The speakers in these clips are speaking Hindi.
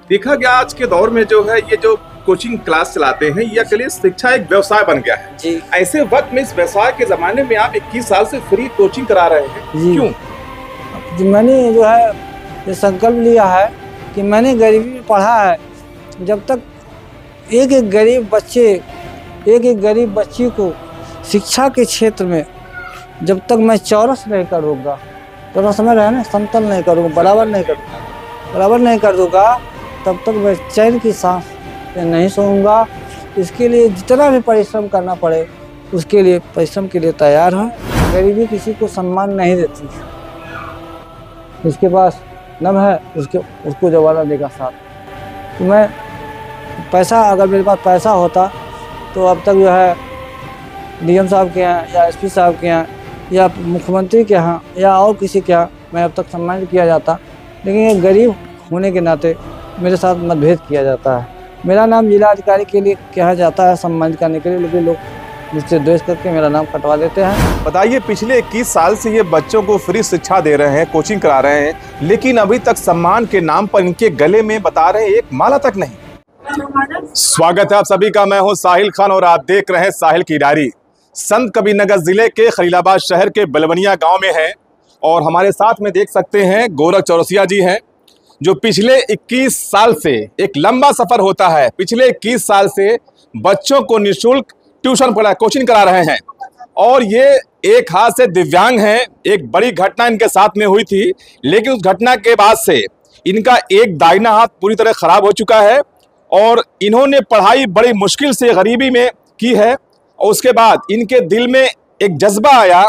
देखा गया आज के दौर में जो है ये जो कोचिंग क्लास चलाते हैं या के लिए शिक्षा एक व्यवसाय बन गया है जी। ऐसे वक्त में इस व्यवसाय के जमाने में आप 21 साल से फ्री कोचिंग करा रहे हैं जी। क्यों? मैंने जो है ये संकल्प लिया है कि मैंने गरीबी में पढ़ा है। जब तक एक एक गरीब बच्ची को शिक्षा के क्षेत्र में जब तक मैं चौरस नहीं करूँगा, तो समझ रहे हैं ना, समतल नहीं करूँगा, बराबर नहीं कर दूँगा, तब तक मैं चैन की सांस नहीं सोऊंगा। इसके लिए जितना भी परिश्रम करना पड़े उसके लिए परिश्रम के लिए तैयार हूँ। गरीबी किसी को सम्मान नहीं देती, जिसके पास दम है उसको जवाना देगा साथ। तो मैं पैसा, अगर मेरे पास पैसा होता तो अब तक जो है डीएम साहब के यहाँ या एसपी साहब के यहाँ या मुख्यमंत्री के यहाँ या और किसी के यहाँ मैं अब तक सम्मानित किया जाता, लेकिन ये गरीब होने के नाते मेरे साथ मतभेद किया जाता है। मेरा नाम जिला अधिकारी के लिए कहा जाता है सम्मानित करने के लिए, लेकिन लोग मुझसे द्वेष करके मेरा नाम कटवा देते हैं। बताइए, पिछले 21 साल से ये बच्चों को फ्री शिक्षा दे रहे हैं, कोचिंग करा रहे हैं, लेकिन अभी तक सम्मान के नाम पर इनके गले में बता रहे हैं एक माला तक नहीं। स्वागत है आप सभी का, मैं हूं साहिल खान और आप देख रहे हैं साहिल की डायरी। संत कबीरनगर जिले के खलीलाबाद शहर के बलवनिया गांव में है और हमारे साथ में देख सकते हैं गोरख चौरसिया जी हैं, जो पिछले 21 साल से, एक लंबा सफर होता है, पिछले 21 साल से बच्चों को निःशुल्क ट्यूशन पढ़ा, कोचिंग करा रहे हैं। और ये एक हाथ से दिव्यांग हैं। एक बड़ी घटना इनके साथ में हुई थी, लेकिन उस घटना के बाद से इनका एक दाहिना हाथ पूरी तरह खराब हो चुका है और इन्होंने पढ़ाई बड़ी मुश्किल से गरीबी में की है। और उसके बाद इनके दिल में एक जज्बा आया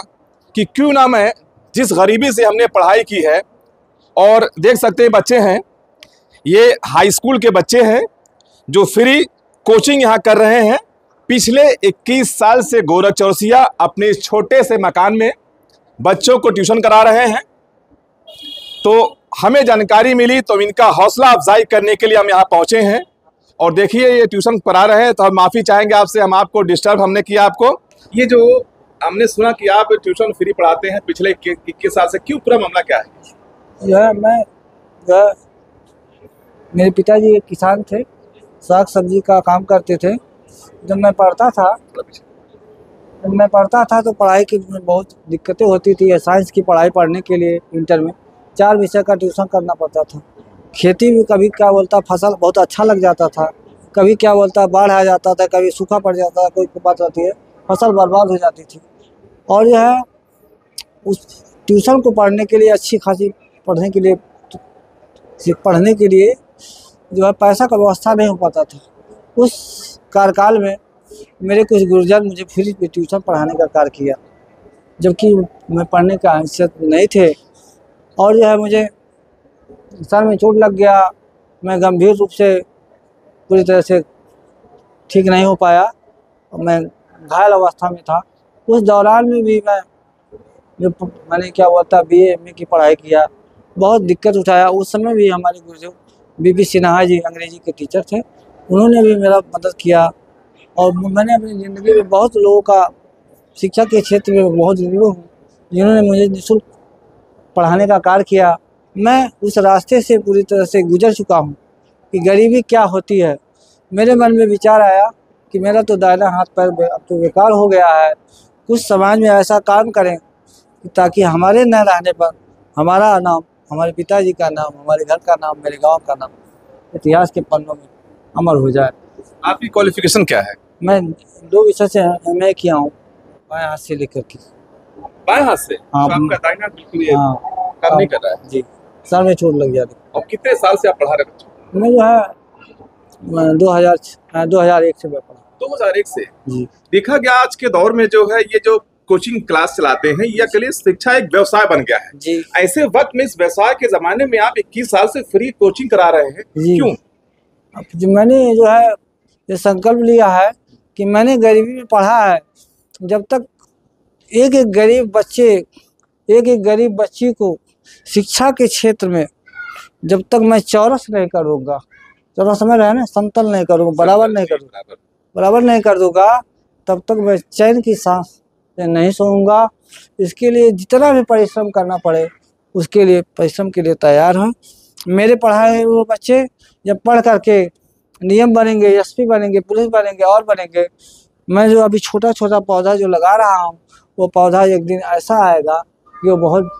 कि क्यों ना मैं, जिस गरीबी से हमने पढ़ाई की है, और देख सकते हैं बच्चे हैं, ये हाई स्कूल के बच्चे हैं जो फ्री कोचिंग यहाँ कर रहे हैं। पिछले 21 साल से गोरख चौरसिया अपने इस छोटे से मकान में बच्चों को ट्यूशन करा रहे हैं। तो हमें जानकारी मिली तो इनका हौसला अफजाई करने के लिए हम यहाँ पहुँचे हैं। और देखिए, ये ट्यूशन पढ़ा रहे हैं, तो हम माफ़ी चाहेंगे आपसे, हम आपको डिस्टर्ब हमने किया आपको। ये जो हमने सुना कि आप ट्यूशन फ्री पढ़ाते हैं पिछले 21 साल से, क्यों, पूरा मामला क्या है? मेरे पिताजी किसान थे, साग सब्जी का काम करते थे। जब मैं पढ़ता था तो पढ़ाई की बहुत दिक्कतें होती थी। साइंस की पढ़ाई पढ़ने के लिए इंटर में 4 विषय का ट्यूशन करना पड़ता था। खेती में कभी क्या बोलता, फसल बहुत अच्छा लग जाता था, कभी क्या बोलता बाढ़ आ जाता था, कभी सूखा पड़ जाता था, कोई बात होती है, फसल बर्बाद हो जाती थी। और यह उस ट्यूशन को पढ़ने के लिए, अच्छी खासी पढ़ने के लिए जो है पैसा का व्यवस्था नहीं हो पाता था। उस कार्यकाल में मेरे कुछ गुरुजन मुझे फ्री ट्यूशन पढ़ाने का कार्य किया, जबकि मैं पढ़ने का हैसियत नहीं थे। और जो है मुझे सर में चोट लग गया, मैं गंभीर रूप से पूरी तरह से ठीक नहीं हो पाया और मैं घायल अवस्था में था। उस दौरान में भी मैंने क्या बोलता BA MA की पढ़ाई किया, बहुत दिक्कत उठाया। उस समय भी हमारे गुरुदेव बीपी सिन्हा जी अंग्रेजी के टीचर थे, उन्होंने भी मेरा मदद किया। और मैंने अपनी ज़िंदगी में बहुत लोगों का, शिक्षा के क्षेत्र में बहुत लोग हूँ जिन्होंने मुझे निःशुल्क पढ़ाने का कार्य किया। मैं उस रास्ते से पूरी तरह से गुजर चुका हूँ कि गरीबी क्या होती है। मेरे मन में विचार आया कि मेरा तो दाहिना हाथ पैर अब तो बेकार हो गया है, कुछ समाज में ऐसा काम करें ताकि हमारे न रहने पर हमारा नाम, हमारे पिताजी का नाम, हमारे घर का नाम, मेरे गांव का नाम इतिहास के पन्नों में अमर हो जाए। आपकी क्वालिफिकेशन क्या है? मैं 2 विषय से MA किया हूँ, बाएं हाथ से लेकर के। बाएं हाथ से? हाँ, तो आपका दाहिना बिल्कुल काम नहीं कर रहा है? जी, सर में चोट लग जाती। और कितने साल से आप पढ़ा रहे बच्चों? मैं जो है 2001 से मैं पढ़ा। 2001 से? जी। देखा गया आज के दौर में जो है ये जो कोचिंग क्लास चलाते हैं या के लिए शिक्षा एक व्यवसाय बन गया है जी। ऐसे वक्त में इस व्यवसाय के जमाने में आप 21 साल से फ्री कोचिंग करा रहे हैं क्यों? मैंने जो है ये संकल्प लिया है कि मैंने गरीबी में पढ़ा है। जब तक एक एक गरीब बच्ची को शिक्षा के क्षेत्र में जब तक मैं चौरस नहीं करूँगा, चौरस समझ रहे हैं ना, समतल नहीं करूँगा, बराबर नहीं कर दूँगा, तब तक मैं चैन की सांस नहीं सोऊंगा। इसके लिए जितना भी परिश्रम करना पड़े उसके लिए परिश्रम के लिए तैयार हूँ। मेरे पढ़ाए हुए बच्चे जब पढ़ करके डीएम बनेंगे, एसपी बनेंगे, पुलिस बनेंगे और बनेंगे, मैं जो अभी छोटा छोटा पौधा जो लगा रहा हूँ वो पौधा एक दिन ऐसा आएगा कि वो बहुत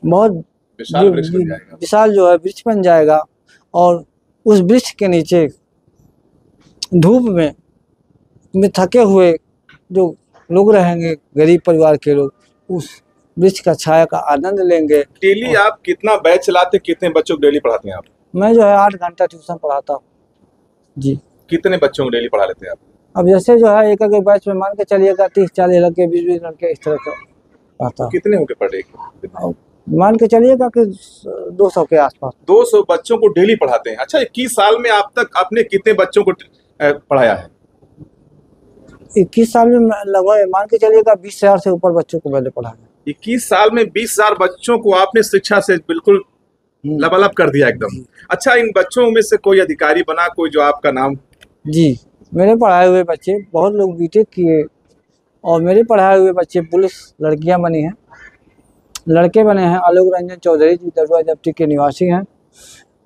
बहुत विशाल वृक्ष बन जाएगा। विशाल जो है वृक्ष बन जाएगा। और उस वृक्ष के नीचे धूप में थके हुए जो लोग रहेंगे, गरीब परिवार के लोग, उस वृक्ष का छाया का आनंद लेंगे। डेली आप कितना बैच चलाते, कितने बच्चों को डेली पढ़ाते हैं आप? मैं जो है 8 घंटा ट्यूशन पढ़ाता हूँ जी। कितने बच्चों को डेली पढ़ा लेते हैं आप? अब जैसे जो है एक एक बैच में मान के चलिएगा 30-40 लड़के, 20-20 लड़के इस तरह का पढ़ाता हूँ। कितने होंगे पर डे? मान के चलिएगा कि 200 के आसपास। 200 बच्चों को डेली पढ़ाते हैं। अच्छा, 21 साल में आप तक आपने कितने बच्चों को पढ़ाया है? 21 साल में लगभग मान के चलिएगा 20,000 से ऊपर बच्चों को मैंने पढ़ाया। 21 साल में 20,000 बच्चों को आपने शिक्षा से बिल्कुल लबालब कर दिया एकदम। अच्छा, इन बच्चों में से कोई अधिकारी बना, कोई जो आपका नाम? जी, मेरे पढ़ाए हुए बच्चे बहुत लोग बीटेक किए और मेरे पढ़ाए हुए बच्चे पुलिस लड़कियां बनी हैं, लड़के बने हैं। आलोक रंजन चौधरी जी दरुआ जब्ती के निवासी हैं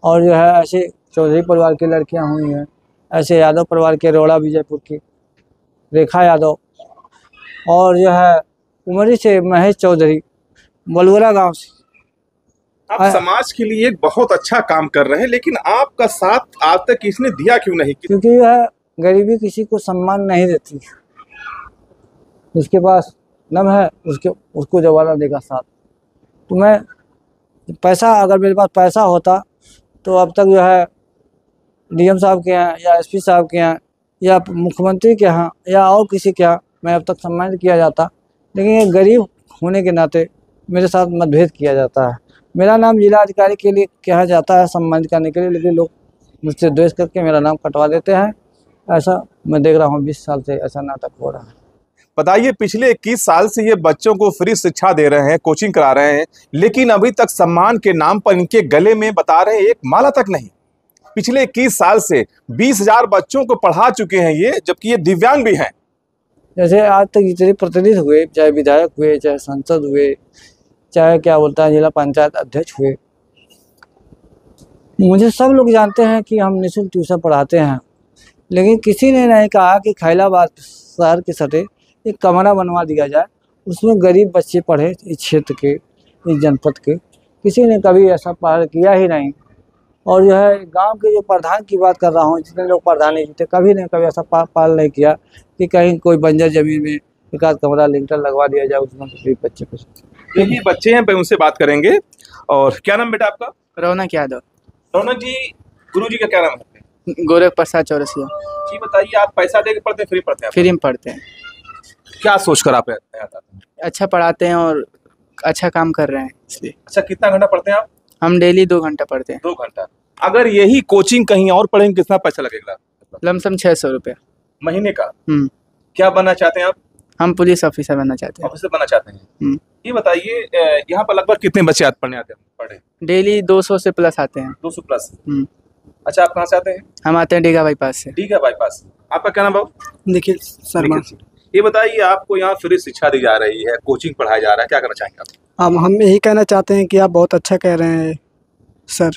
और जो है ऐसे चौधरी परिवार की लड़कियां हुई हैं, ऐसे यादव परिवार के रोड़ा विजयपुर की रेखा यादव, और जो है उमरी से महेश चौधरी बलुरा गांव से। आप समाज के लिए एक बहुत अच्छा काम कर रहे हैं, लेकिन आपका साथ आज तक किसने दिया क्यों नहीं? क्योंकि जो है गरीबी किसी को सम्मान नहीं देती, उसके पास दम है उसको जवाना देगा साथ। तो मैं पैसा, अगर मेरे पास पैसा होता तो अब तक जो है डीएम साहब के यहाँ या एसपी साहब के यहाँ या मुख्यमंत्री के यहाँ या और किसी के यहाँ मैं अब तक सम्मानित किया जाता, लेकिन ये गरीब होने के नाते मेरे साथ मतभेद किया जाता है। मेरा नाम जिला अधिकारी के लिए कहा जाता है सम्मानित करने के लिए, लेकिन लोग मुझसे द्वेष करके मेरा नाम कटवा देते हैं। ऐसा मैं देख रहा हूँ 20 साल से ऐसा नाटक हो रहा है। बताइए, पिछले 21 साल से ये बच्चों को फ्री शिक्षा दे रहे हैं, कोचिंग करा रहे हैं, लेकिन अभी तक सम्मान के नाम पर इनके गले में बता रहे हैं एक माला तक नहीं। पिछले 21 साल से 20,000 बच्चों को पढ़ा चुके हैं ये, जबकि ये दिव्यांग भी हैं। जैसे आज तक जितने प्रतिनिधि हुए, चाहे विधायक हुए, चाहे सांसद हुए, चाहे क्या बोलता है जिला पंचायत अध्यक्ष हुए, मुझे सब लोग जानते हैं कि हम निःशुल्क ट्यूशन पढ़ाते हैं, लेकिन किसी ने नहीं कहा कि खैलाबाद शहर के सटे एक कमरा बनवा दिया जाए, उसमें गरीब बच्चे पढ़े इस क्षेत्र के, इस जनपद के। किसी ने कभी ऐसा पहल किया ही नहीं। और जो है गांव के जो प्रधान की बात कर रहा हूँ, जितने लोग प्रधान जीते, कभी ने कभी ऐसा पहल नहीं किया कि कहीं कोई बंजर जमीन में एक आध कमरा लिंटर लगवा दिया जाए, उसमें गरीब बच्चे को। देखिए, बच्चे हैं, उनसे बात करेंगे। और क्या नाम बेटा आपका? रौनक यादव। रौनक जी, गुरु जी का क्या नाम है? गोरख प्रसाद चौरसिया। जी बताइए, आप पैसा देकर पढ़ते हैं, फ्री पढ़ते हैं? फ्री में पढ़ते हैं। क्या सोचकर आप यहाँ आते हैं? अच्छा पढ़ाते हैं और अच्छा काम कर रहे हैं इसलिए। अच्छा, कितना घंटा पढ़ते हैं आप? हम डेली 2 घंटा पढ़ते हैं। 2 घंटा। अगर यही कोचिंग कहीं और पढ़ेंगे कितना पैसा लगेगा? लमसम 600 रुपये महीने का। क्या बनना चाहते हैं आप? हम पुलिस ऑफिसर बनना चाहते हैं। ऑफिसर बनना चाहते हैं। ये बताइए, यहाँ पर लगभग कितने बच्चे पढ़ने आते हैं? पढ़े डेली 200 से प्लस आते हैं। 200 प्लस। अच्छा, आप कहाँ से आते हैं? हम आते हैं डीगा बाईपास से। डीगा बाईपास। आपका क्या नाम बाबू? निखिल शर्मा। ये बताइए, आपको यहाँ फ्री शिक्षा दी जा रही है, कोचिंग पढ़ाया जा रहा है, क्या करना चाहेंगे आप? हम यही कहना चाहते हैं कि आप बहुत अच्छा कह रहे हैं सर।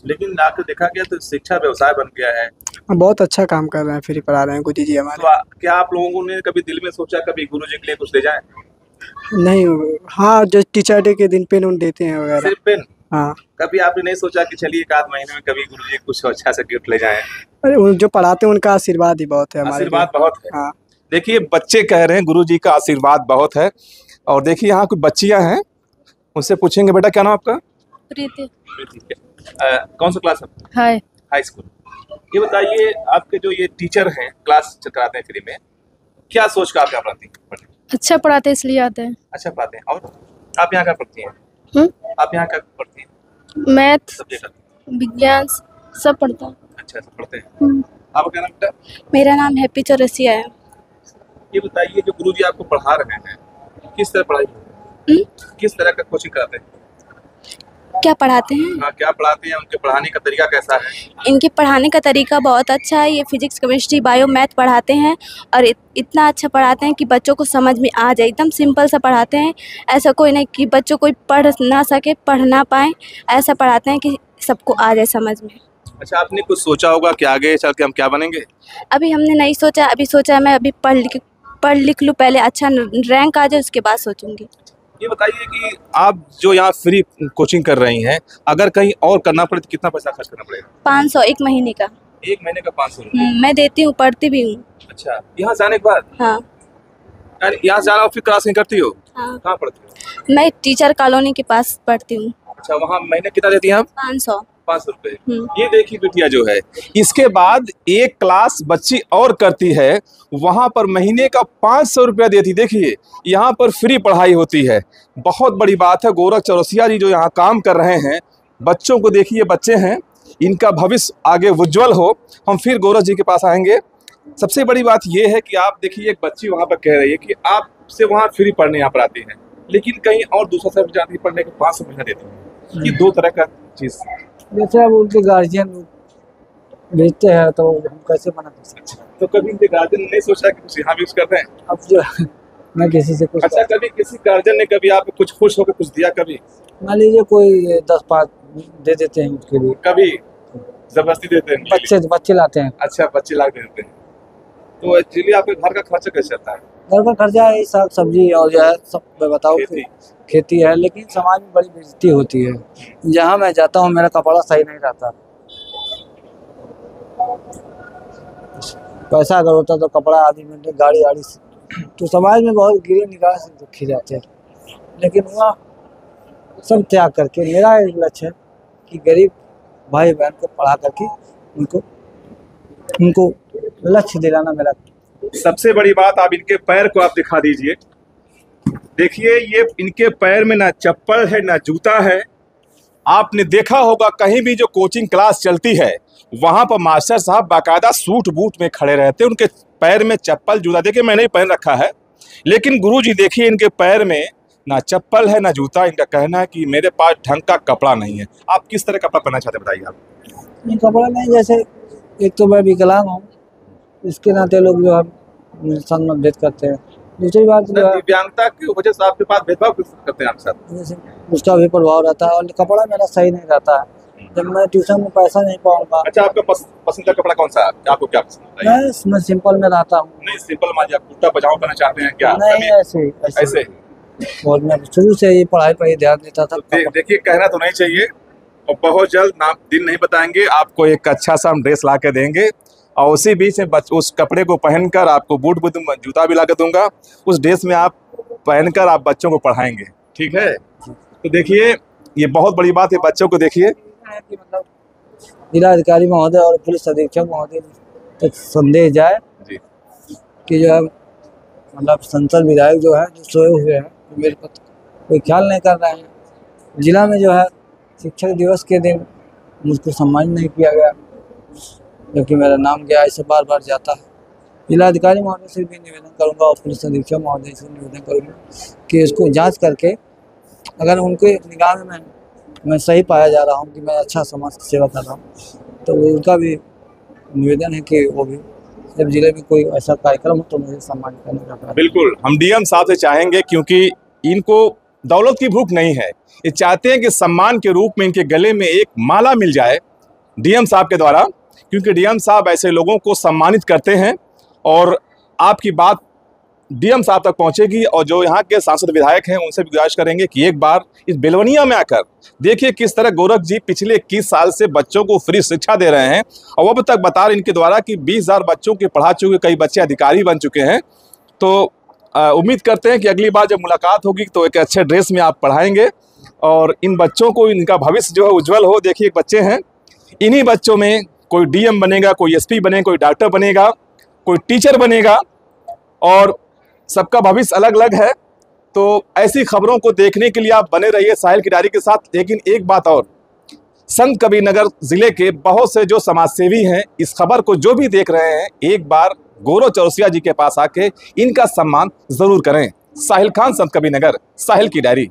लेकिन आपको देखा गया तो शिक्षा व्यवसाय बन गया है। हम बहुत अच्छा काम कर रहे हैं, फ्री पढ़ा रहे हैं गुरुजी जी हमारे। तो क्या आप लोगों ने कभी दिल में सोचा कभी गुरुजी के लिए कुछ ले जाएं? नहीं, हाँ, जो टीचर डे के दिन पेन उन देते हैं वगैरह। सिर्फ पेन? हाँ। कभी आपने नहीं सोचा कि चलिए 1 आध महीने में कभी गुरुजी कुछ अच्छा सा गिफ्ट ले जाएं? अरे जो पढ़ाते हैं उनका आशीर्वाद ही बहुत है हमारे। आशीर्वाद बहुत है। हाँ। देखिए, बच्चे कह रहे हैं गुरुजी का आशीर्वाद बहुत है। और देखिए, यहाँ कुछ बच्चियां हैं, उनसे पूछेंगे। बेटा क्या नाम आपका? प्रीति। कौन सा क्लास है? High school. ये बताइए, आपके जो ये टीचर हैं, क्लास कराते हैं फ्री में, क्या सोच कर आप यहाँ पढ़ाती हैं? अच्छा पढ़ाते इसलिए आते हैं। अच्छा पढ़ाते हैं। और आप यहाँ क्या पढ़ती हैं? आप यहाँ क्या पढ़ती हैं? मैथ, विज्ञान सब पढ़ता हूँ। अच्छा, सब पढ़ते हैं। आपका क्या नाम बेटा? मेरा नाम हैप्पी चौरसिया है। ये बताइए, जो गुरुजी आपको पढ़ा रहे हैं, किस तरह पढ़ाई, किस तरह का कोचिंग कराते हैं? क्या पढ़ाते हैं? हाँ, क्या पढ़ाते हैं, उनके पढ़ाने का तरीका कैसा है? इनके पढ़ाने का तरीका बहुत अच्छा है। ये फिजिक्स, केमिस्ट्री, बायो, मैथ पढ़ाते हैं और इतना अच्छा पढ़ाते हैं कि बच्चों को समझ में आ जाए। एकदम सिंपल सा पढ़ाते हैं। ऐसा कोई नहीं कि बच्चों कोई पढ़ ना सके, पढ़ ना पाए। ऐसा पढ़ाते हैं कि सबको आ जाए समझ में। अच्छा, आपने कुछ सोचा होगा कि आगे चल के हम क्या बनेंगे? अभी हमने नहीं सोचा। अभी सोचा है मैं अभी पढ़ लिख लूँ, पहले अच्छा रैंक आ जाए, उसके बाद सोचूंगी। ये बताइए कि आप जो यहाँ फ्री कोचिंग कर रही हैं, अगर कहीं और करना पड़े तो कितना पैसा खर्च करना पड़ेगा? 500 एक महीने का। एक महीने का 500 रुपये? मैं देती हूँ, पढ़ती भी हूँ। अच्छा, यहाँ जाने के बाद? हाँ यानी यहाँ जाना और फिर क्लास नहीं करती हो? हाँ। कहाँ पढ़ती हो? मैं टीचर कॉलोनी के पास पढ़ती हूँ। अच्छा, वहाँ महीने कितना देती हैं आप? 500। 500 रुपये। ये देखिए बिटिया जो है, इसके बाद एक क्लास बच्ची और करती है, वहां पर महीने का 500 रुपया देती। देखिए यहाँ पर फ्री पढ़ाई होती है। बहुत बड़ी बात है। गोरख चौरसिया जी जो यहाँ काम कर रहे हैं, बच्चों को देखिए, बच्चे हैं, इनका भविष्य आगे उज्जवल हो। हम फिर गोरख जी के पास आएंगे। सबसे बड़ी बात यह है कि आप देखिए, एक बच्ची वहाँ पर कह रही है कि आपसे वहाँ फ्री पढ़ने यहाँ पर आती है, लेकिन कहीं और दूसरा तरफ जाती है पढ़ने के 500 महीना देती है। ये दो तरह का चीज़। जैसे अब उनके गार्जियन भेजते हैं तो हम कैसे मना कर सकते हैं? तो कभी इनके गार्जियन ने नहीं सोचा कि कुछ यहाँ भी यूज करते हैं? अब जो मैं किसी से कुछ अच्छा, कभी किसी गार्जियन ने कभी आपको कुछ खुश होकर कुछ दिया? कभी मान लीजिए कोई 10-5 दे देते हैं उसके लिए। कभी जबरदस्ती देते हैं? बच्चे लाते हैं। अच्छा, बच्चे ला के देते हैं। तो एक्चुअली आपके घर का खर्चा कैसे चलता है? घर का खर्चा है, साग सब्जी और जो है सब मैं बताऊँ खेती है। लेकिन समाज में बड़ी बेइज्जती होती है। जहाँ मैं जाता हूँ मेरा कपड़ा सही नहीं रहता। पैसा अगर होता तो कपड़ा आदि में गाड़ी तो समाज में बहुत गिरे निगाह से देखे जाते हैं। लेकिन वह सब त्याग करके मेरा एक लक्ष्य है कि गरीब भाई बहन को पढ़ा करके उनको लक्ष्य दिलाना मेरा। सबसे बड़ी बात, आप इनके पैर को आप दिखा दीजिए। देखिए, ये इनके पैर में ना चप्पल है ना जूता है। आपने देखा होगा कहीं भी जो कोचिंग क्लास चलती है, वहां पर मास्टर साहब बाकायदा सूट बूट में खड़े रहते हैं। उनके पैर में चप्पल जूता, देखिए मैंने ही पहन रखा है, लेकिन गुरुजी देखिए इनके पैर में ना चप्पल है ना जूता। इनका कहना है कि मेरे पास ढंग का कपड़ा नहीं है। आप किस तरह कपड़ा पहनना चाहते हैं, बताइए आप। ये कपड़ा नहीं, जैसे एक तो मैं विकलांग हूँ, इसके नाते लोग जो है सम्मानित करते हैं। दूसरी बात जो है दिव्यांगता की वजह से आपके पास भेदभाव करते हैं आपके साथ? जैसे उसका भी प्रभाव रहता है और कपड़ा मेरा सही नहीं रहता है। जब मैं ट्यूशन में पैसा नहीं पाऊंगा। अच्छा, आपका पसंद का कपड़ा कौन सा है? आपको क्या पसंद है? मैं सिंपल में रहता हूँ। नहीं, सिंपल मान लीजिए आप कुर्ता पजामा पहनना चाहते हैं क्या? नहीं, ऐसे और मैं शुरू से ही पढ़ाई पर ही ध्यान देता था। देखिए, कहना तो नहीं चाहिए, और बहुत जल्द नाम दिन नहीं बताएंगे, आपको एक अच्छा सा हम ड्रेस ला के देंगे, और उसी बीच में उस कपड़े को पहनकर आपको बूट भी दूंगा, जूता भी ला के दूंगा। उस ड्रेस में आप पहनकर आप बच्चों को पढ़ाएंगे, ठीक है? तो देखिए, ये बहुत बड़ी बात है। बच्चों को देखिए, मतलब जिलाधिकारी महोदय और पुलिस अधीक्षक महोदय तक संदेश जाए कि जो है मतलब संसद विधायक जो है जो सोए हुए हैं, मेरे पर कोई ख्याल नहीं कर रहे हैं। जिला में जो है शिक्षक दिवस के दिन मुझको सम्मान नहीं किया गया, क्योंकि मेरा नाम गया ऐसे बार बार जाता है। जिलाधिकारी महोदय से भी निवेदन करूंगा और पुलिस अधीक्षक महोदय से निवेदन करूंगा कि इसको जांच करके अगर उनके निगाह में मैं सही पाया जा रहा हूं कि मैं अच्छा समाज सेवा कर रहा हूं, तो उनका भी निवेदन है कि वो भी जब जिले में कोई ऐसा कार्यक्रम हो तो मुझे सम्मानित करने का। बिल्कुल, हम डीएम साहब से चाहेंगे, क्योंकि इनको दौलत की भूख नहीं है। ये चाहते हैं कि सम्मान के रूप में इनके गले में एक माला मिल जाए डीएम साहब के द्वारा, क्योंकि डीएम साहब ऐसे लोगों को सम्मानित करते हैं। और आपकी बात डीएम साहब तक पहुंचेगी, और जो यहाँ के सांसद विधायक हैं उनसे भी गुजारिश करेंगे कि एक बार इस बेलवनिया में आकर देखिए किस तरह गोरख जी पिछले 21 साल से बच्चों को फ्री शिक्षा दे रहे हैं, और अब तक बता रहे इनके द्वारा कि 20,000 बच्चों के पढ़ा चुके, कई बच्चे अधिकारी बन चुके हैं। तो उम्मीद करते हैं कि अगली बार जब मुलाकात होगी तो एक अच्छे ड्रेस में आप पढ़ाएंगे, और इन बच्चों को इनका भविष्य जो है उज्जवल हो। देखिए, बच्चे हैं, इन्हीं बच्चों में कोई डीएम बनेगा, कोई एसपी बनेगा, कोई डॉक्टर बनेगा, कोई टीचर बनेगा, और सबका भविष्य अलग अलग है। तो ऐसी खबरों को देखने के लिए आप बने रहिए साहिल की डायरी के साथ। लेकिन एक बात और, संत कबीरनगर जिले के बहुत से जो समाजसेवी हैं, इस खबर को जो भी देख रहे हैं, एक बार गोरख चौरसिया जी के पास आके इनका सम्मान जरूर करें। साहिल खान, संत कबीरनगर, साहिल की डायरी।